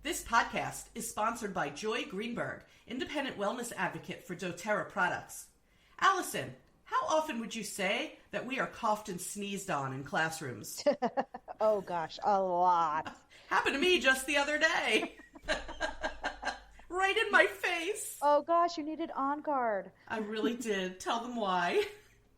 This podcast is sponsored by Joy Greenberg, independent wellness advocate for doTERRA products. Allison, how often would you say that we are coughed and sneezed on in classrooms? Oh gosh, a lot. Happened to me just the other day. Right in my face. Oh gosh, you needed On Guard. I really did. Tell them why.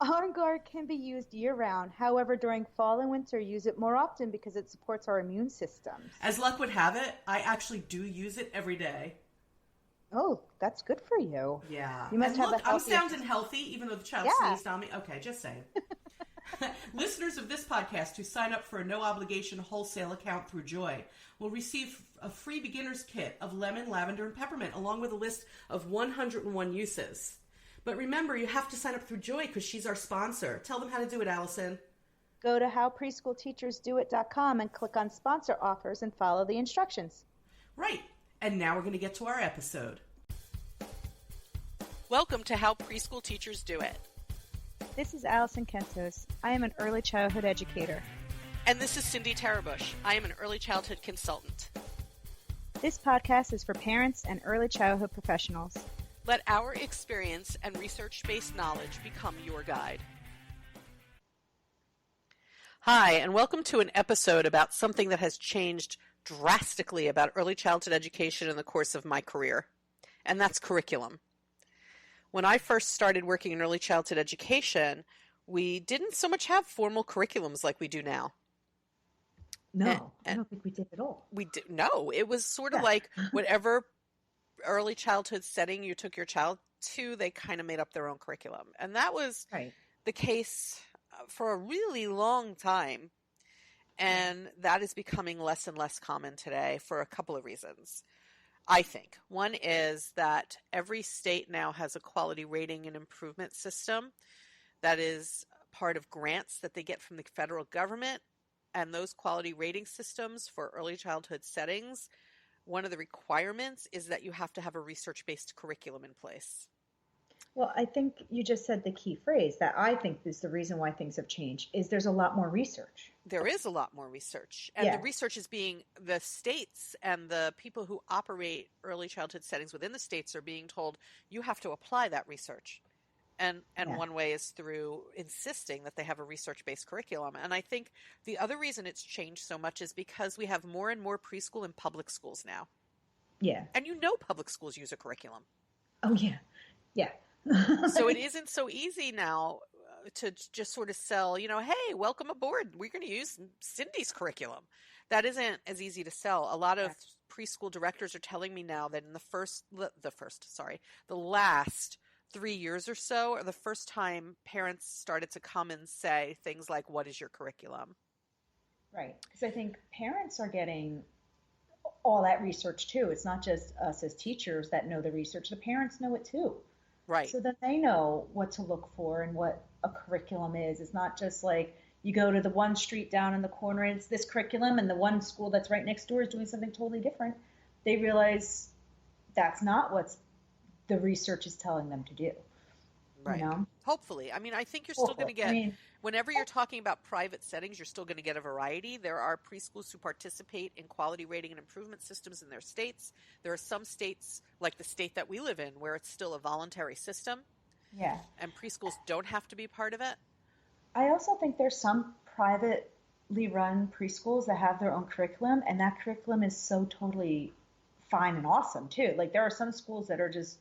On Guard can be used year-round. However, during fall and winter, use it more often because it supports our immune systems. As luck would have it, I actually do use it every day. Oh, that's good for you. Yeah. You must and have look, a healthy... I'm sounding healthy, even though the child sneezed on me. Okay, just saying. Listeners of this podcast who sign up for a no-obligation wholesale account through Joy will receive a free beginner's kit of lemon, lavender, and peppermint, along with a list of 101 uses. But remember, you have to sign up through Joy because she's our sponsor. Tell them how to do it, Allison. Go to howpreschoolteachersdoit.com and click on sponsor offers and follow the instructions. Right. And now we're going to get to our episode. Welcome to How Preschool Teachers Do It. This is Allison Kentos. I am an early childhood educator. And this is Cindy Tarabush. I am an early childhood consultant. This podcast is for parents and early childhood professionals. Let our experience and research-based knowledge become your guide. Hi, and welcome to an episode about something that has changed drastically about early childhood education in the course of my career, and that's curriculum. When I first started working in early childhood education, we didn't so much have formal curriculums like we do now. No, I don't think we did at all. No, it was sort of like whatever early childhood setting you took your child to, they kind of made up their own curriculum. And that was the case for a really long time. And that is becoming less and less common today for a couple of reasons. I think one is that every state now has a quality rating and improvement system that is part of grants that they get from the federal government. And those quality rating systems for early childhood settings, one of the requirements is that you have to have a research-based curriculum in place. Well, I think you just said the key phrase that I think is the reason why things have changed is there's a lot more research. There is a lot more research. And the research is being, the states and the people who operate early childhood settings within the states are being told, you have to apply that research. And one way is through insisting that they have a research-based curriculum. And I think the other reason it's changed so much is because we have more and more preschool and public schools now. Yeah. And you know public schools use a curriculum. Oh, yeah. Yeah. So it isn't so easy now to just sort of sell, hey, welcome aboard. We're going to use Cindy's curriculum. That isn't as easy to sell. A lot of preschool directors are telling me now that in the last 3 years or so are the first time parents started to come and say things like, what is your curriculum? Right. Because I think parents are getting all that research too. It's not just us as teachers that know the research. The parents know it too. Right. So that they know what to look for and what a curriculum is. It's not just like you go to the one street down in the corner and it's this curriculum and the one school that's right next door is doing something totally different. They realize that's not what the research is telling them to do. Right. You know? Hopefully. I mean, I think you're still going to get, whenever you're talking about private settings, you're still going to get a variety. There are preschools who participate in quality rating and improvement systems in their states. There are some states, like the state that we live in, where it's still a voluntary system. Yeah. And preschools don't have to be part of it. I also think there's some privately run preschools that have their own curriculum, and that curriculum is so totally fine and awesome too. Like there are some schools that are just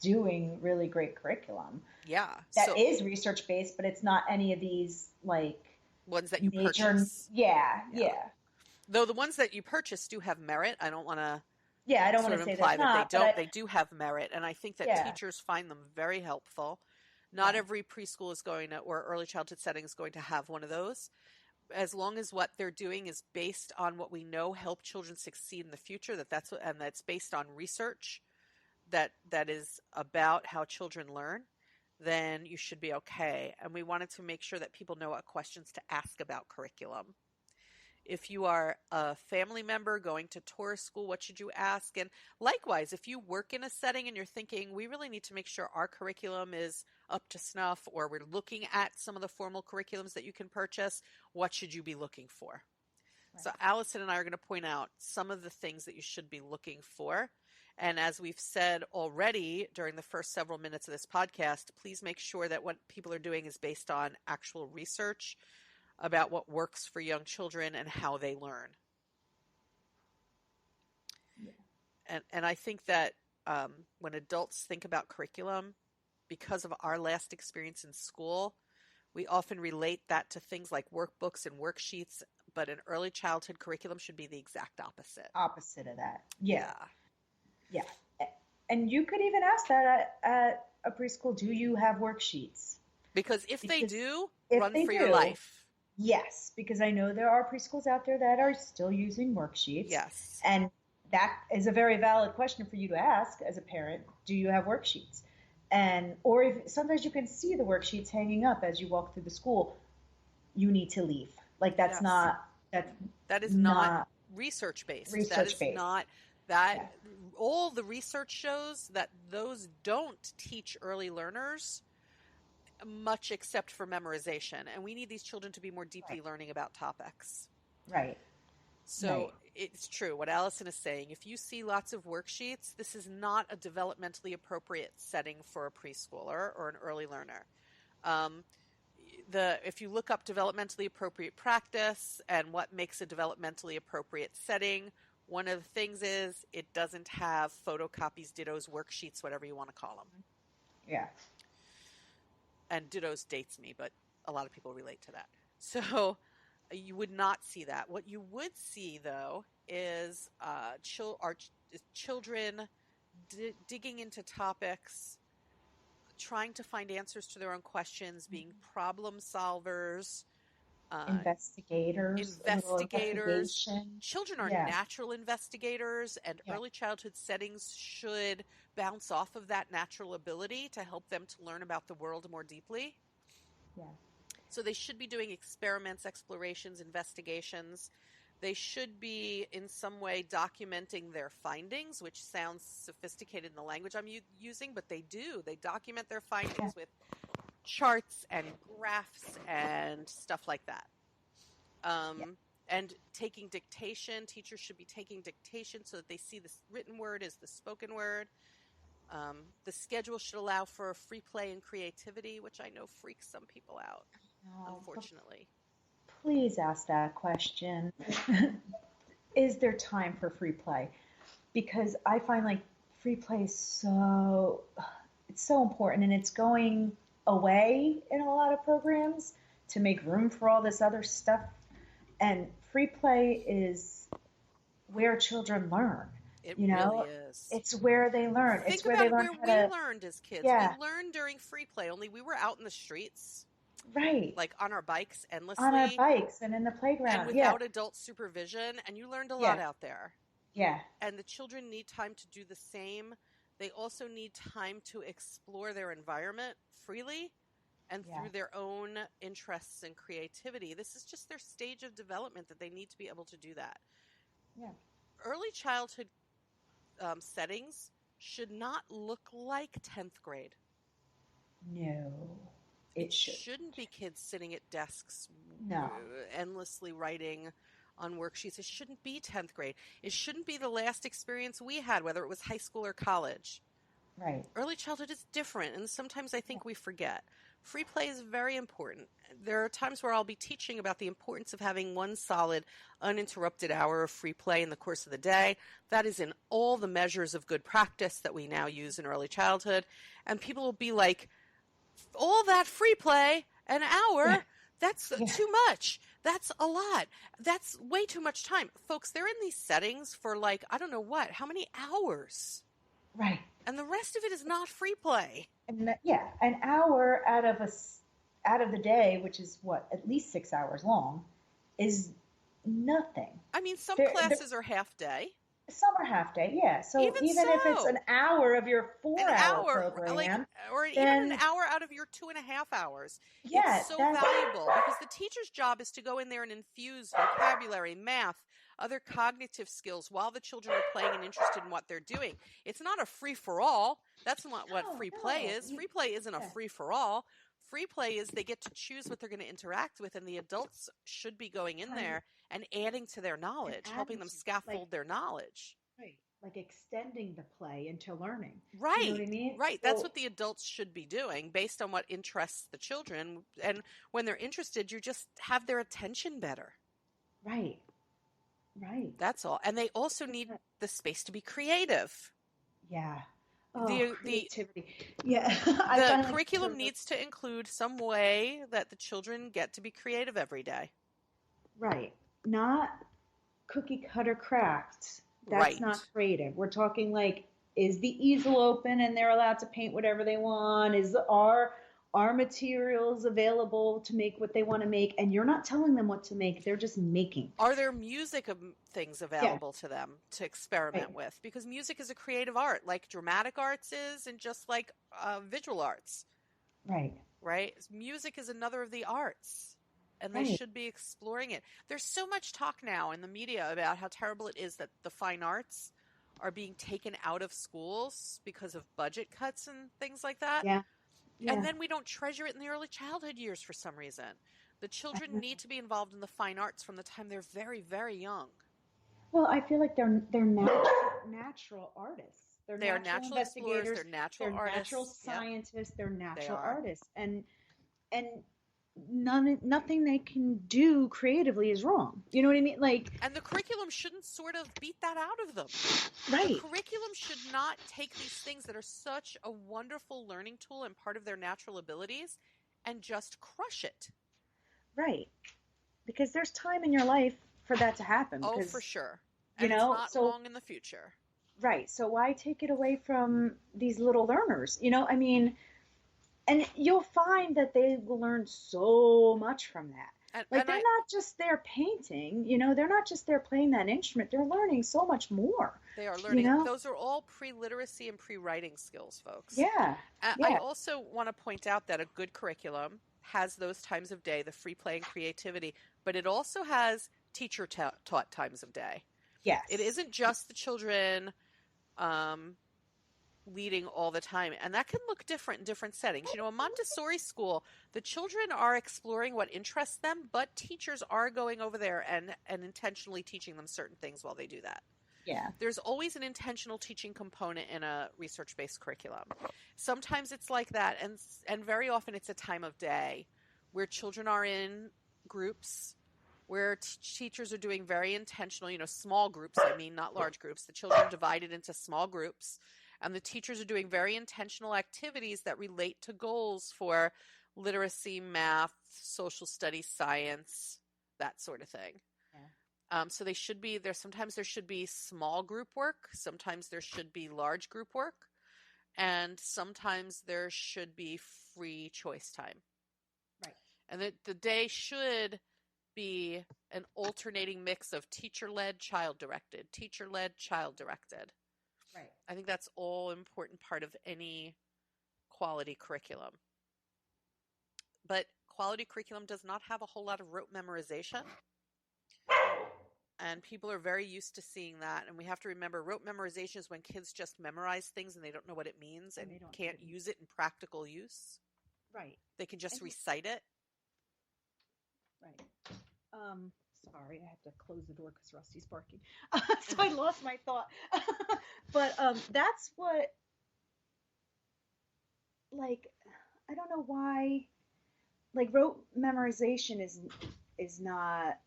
doing really great curriculum. Yeah. That is research based, but it's not any of these like ones that you purchase. Yeah. Though the ones that you purchase do have merit. I don't want to I don't want to say imply that they don't. They do have merit, and I think that teachers find them very helpful. Not every preschool is going to, or early childhood setting is going to have one of those. As long as what they're doing is based on what we know help children succeed in the future, that's based on research that is about how children learn, then you should be okay. And we wanted to make sure that people know what questions to ask about curriculum. If you are a family member going to tourist school, what should you ask? And likewise, if you work in a setting and you're thinking, we really need to make sure our curriculum is up to snuff, or we're looking at some of the formal curriculums that you can purchase, what should you be looking for? So Allison and I are going to point out some of the things that you should be looking for. And as we've said already during the first several minutes of this podcast, please make sure that what people are doing is based on actual research about what works for young children and how they learn. Yeah. And I think that when adults think about curriculum, because of our last experience in school, we often relate that to things like workbooks and worksheets, but an early childhood curriculum should be the exact opposite. Opposite of that. Yeah. And you could even ask that at a preschool, do you have worksheets? Because they do, run for your life. Yes, because I know there are preschools out there that are still using worksheets. Yes. And that is a very valid question for you to ask as a parent. Do you have worksheets? Or if sometimes you can see the worksheets hanging up as you walk through the school, you need to leave. Like that is not research based. That is not that. Yeah. All the research shows that those don't teach early learners much except for memorization, and we need these children to be more deeply learning about topics. Right. So it's true what Allison is saying. If you see lots of worksheets, this is not a developmentally appropriate setting for a preschooler or an early learner. If you look up developmentally appropriate practice and what makes a developmentally appropriate setting, one of the things is it doesn't have photocopies, dittos, worksheets, whatever you want to call them. Yeah. And dittos dates me, but a lot of people relate to that. So you would not see that. What you would see, though, is children digging into topics, trying to find answers to their own questions, being problem solvers. Investigators. Children are natural investigators, and early childhood settings should bounce off of that natural ability to help them to learn about the world more deeply. Yeah. So they should be doing experiments, explorations, investigations. They should be in some way documenting their findings, which sounds sophisticated in the language I'm using, but they do. They document their findings with charts and graphs and stuff like that. And taking dictation. Teachers should be taking dictation so that they see the written word as the spoken word. The schedule should allow for free play and creativity, which I know freaks some people out, unfortunately. Please ask that question. Is there time for free play? Because I find like free play is so important, and it's going away in a lot of programs to make room for all this other stuff. And free play is where children learn. It really is. It's where they learn. Think about where we learned as kids. Yeah. We learned during free play, only we were out in the streets. Right. Like on our bikes endlessly. On our bikes and in the playground. And without adult supervision. And you learned a lot out there. Yeah. And the children need time to do the same. They also need time to explore their environment freely and through their own interests and creativity. This is just their stage of development that they need to be able to do that. Yeah. Early childhood settings should not look like 10th grade. No. It shouldn't be kids sitting at desks endlessly writing on worksheets. It shouldn't be 10th grade. It shouldn't be the last experience we had, whether it was high school or college. Right. Early childhood is different, and sometimes I think we forget. Free play is very important. There are times where I'll be teaching about the importance of having one solid, uninterrupted hour of free play in the course of the day. That is in all the measures of good practice that we now use in early childhood. And people will be like, all that free play, an hour, that's too much. That's a lot. That's way too much time. Folks, they're in these settings for like, I don't know what, how many hours? Right. And the rest of it is not free play. And an hour out of the day, which is at least 6 hours long, is nothing. I mean, some classes are half day. Some are half day, yeah. So even if it's an hour of your 4-hour program, even an hour out of your 2.5 hours, it's so valuable because the teacher's job is to go in there and infuse vocabulary, math, other cognitive skills while the children are playing and interested in what they're doing. It's not a free-for-all. That's not what free play is. Free play isn't a free-for-all. free play is they get to choose what they're going to interact with, and the adults should be going in there and adding to their knowledge, helping them scaffold their knowledge. Right. Like extending the play into learning. Right. You know what I mean? Right. That's what the adults should be doing based on what interests the children. And when they're interested, you just have their attention better. Right. Right. That's all. And they also need the space to be creative. Yeah. Creativity. The curriculum needs to include some way that the children get to be creative every day. Right. Not cookie cutter crafts. That's not creative. We're talking like, is the easel open and they're allowed to paint whatever they want? Are materials available to make what they want to make? And you're not telling them what to make. They're just making. Are there music things available to them to experiment with? Because music is a creative art, like dramatic arts is, and just like visual arts. Right. Right? Music is another of the arts. And they should be exploring it. There's so much talk now in the media about how terrible it is that the fine arts are being taken out of schools because of budget cuts and things like that. Yeah. And then we don't treasure it in the early childhood years for some reason. The children need to be involved in the fine arts from the time they're very, very young. Well, I feel like they're natural artists. They are natural investigators. They're natural artists. Natural scientists. They're natural artists. And nothing they can do creatively is wrong. You know what I mean? And the curriculum shouldn't sort of beat that out of them. Right. The curriculum should not take these things that are such a wonderful learning tool and part of their natural abilities and just crush it. Right. Because there's time in your life for that to happen. Oh, for sure. And it's not long in the future. Right. So why take it away from these little learners? You know, I mean, and you'll find that they will learn so much from that. They're not just there painting, they're not just there playing that instrument. They're learning so much more. They are learning. Those are all pre-literacy and pre-writing skills, folks. Yeah. I also want to point out that a good curriculum has those times of day, the free play and creativity, but it also has teacher taught times of day. Yes. It isn't just the children leading all the time. And that can look different in different settings. A Montessori school, the children are exploring what interests them, but teachers are going over there and intentionally teaching them certain things while they do that. Yeah. There's always an intentional teaching component in a research-based curriculum. Sometimes it's like that, and very often it's a time of day where children are in groups, where teachers are doing very intentional, small groups, not large groups. The children are divided into small groups. And the teachers are doing very intentional activities that relate to goals for literacy, math, social studies, science, that sort of thing. Yeah. So they should be there. Sometimes there should be small group work. Sometimes there should be large group work. And sometimes there should be free choice time. Right. And the day should be an alternating mix of teacher-led, child-directed, teacher-led, child-directed. Right. I think that's all important part of any quality curriculum. But quality curriculum does not have a whole lot of rote memorization. And people are very used to seeing that. And we have to remember rote memorization is when kids just memorize things and they don't know what it means and can't use it in practical use. Right. They can just recite it. Right. Sorry, I have to close the door because Rusty's barking. So I lost my thought. But that's what, I don't know why, rote memorization is not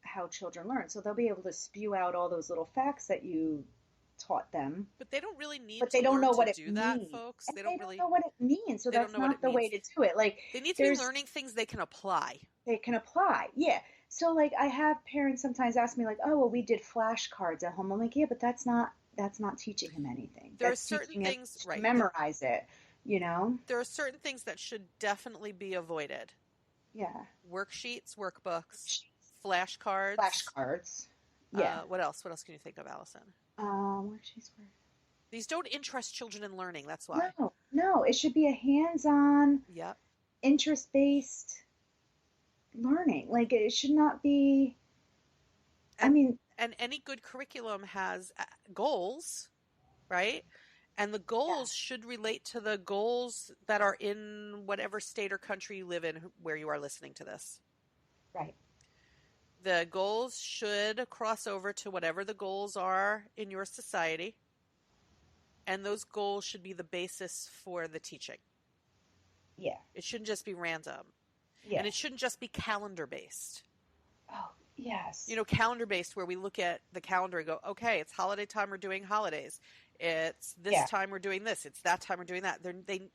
how children learn. So they'll be able to spew out all those little facts that you taught them. But they don't really need but they don't know what it do that, means. folks. And they don't really know what it means. So that's not the way to do it. They need to be learning things they can apply. They can apply. Yeah. So I have parents sometimes ask me oh, well, we did flashcards at home. I'm like, yeah, but that's not teaching him anything. There are certain things, right? Memorize it, There are certain things that should definitely be avoided. Yeah. Worksheets, workbooks, flashcards. Flashcards. Yeah. What else? What else can you think of, Allison? Worksheets. These don't interest children in learning. That's why. No. It should be a hands-on, interest-based learning. It should not be. And any good curriculum has goals, right? And the goals should relate to the goals that are in whatever state or country you live in where you are listening to this. Right. The goals should cross over to whatever the goals are in your society. And those goals should be the basis for the teaching. Yeah. It shouldn't just be random. Yeah. And it shouldn't just be calendar based. Oh, yes. Calendar based where we look at the calendar and go, okay, it's holiday time, we're doing holidays. It's this time we're doing this. It's that time we're doing that.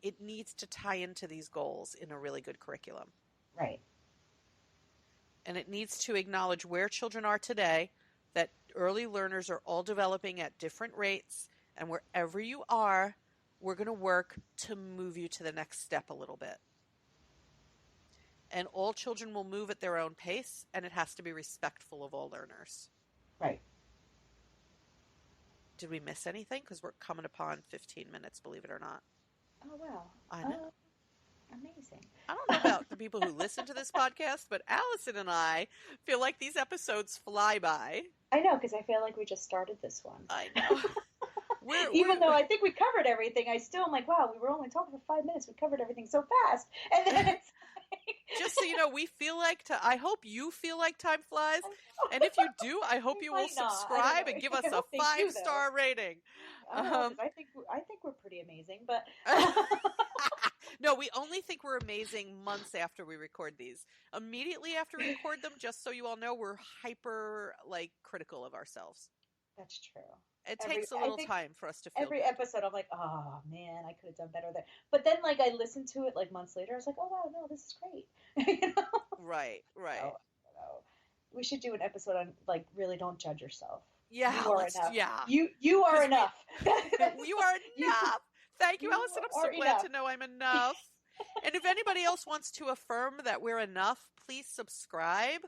It needs to tie into these goals in a really good curriculum. Right. And it needs to acknowledge where children are today, that early learners are all developing at different rates, and wherever you are, we're going to work to move you to the next step a little bit. And all children will move at their own pace, and it has to be respectful of all learners. Right. Did we miss anything? Because we're coming upon 15 minutes, believe it or not. Oh, wow. I know. Amazing. I don't know about the people who listen to this podcast, but Allison and I feel like these episodes fly by. I know, because I feel like we just started this one. I know. Even though I think we covered everything, I still am like, wow, we were only talking for 5 minutes. We covered everything so fast. And then it's like... Just so you know, we feel like I hope you feel like time flies. And if you do, I hope you will subscribe and give us a 5-star rating. I think we're pretty amazing, but... No, we only think we're amazing months after we record these. Immediately after we record them, just so you all know, we're hyper critical of ourselves. That's true. It takes a little time for us to feel every good. episode I'm like, oh man, I could have done better there. But then I listened to it months later. I was like, oh wow, no, this is great. Right. So, we should do an episode on really don't judge yourself. Yeah, you are enough. Yeah. You are enough. You are enough. Thank you, Allison. I'm so glad to know I'm enough. And if anybody else wants to affirm that we're enough, please subscribe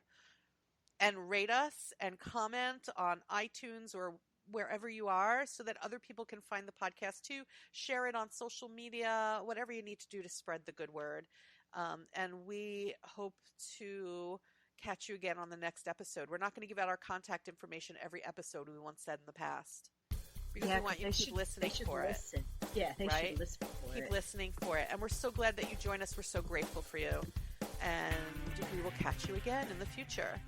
and rate us and comment on iTunes or wherever you are so that other people can find the podcast too. Share it on social media, whatever you need to do to spread the good word. And we hope to catch you again on the next episode. We're not going to give out our contact information every episode we once said in the past. Because we want you to keep listening for it. Yeah, they right? should listen for it. Keep listening for it. And we're so glad that you joined us. We're so grateful for you. And we will catch you again in the future.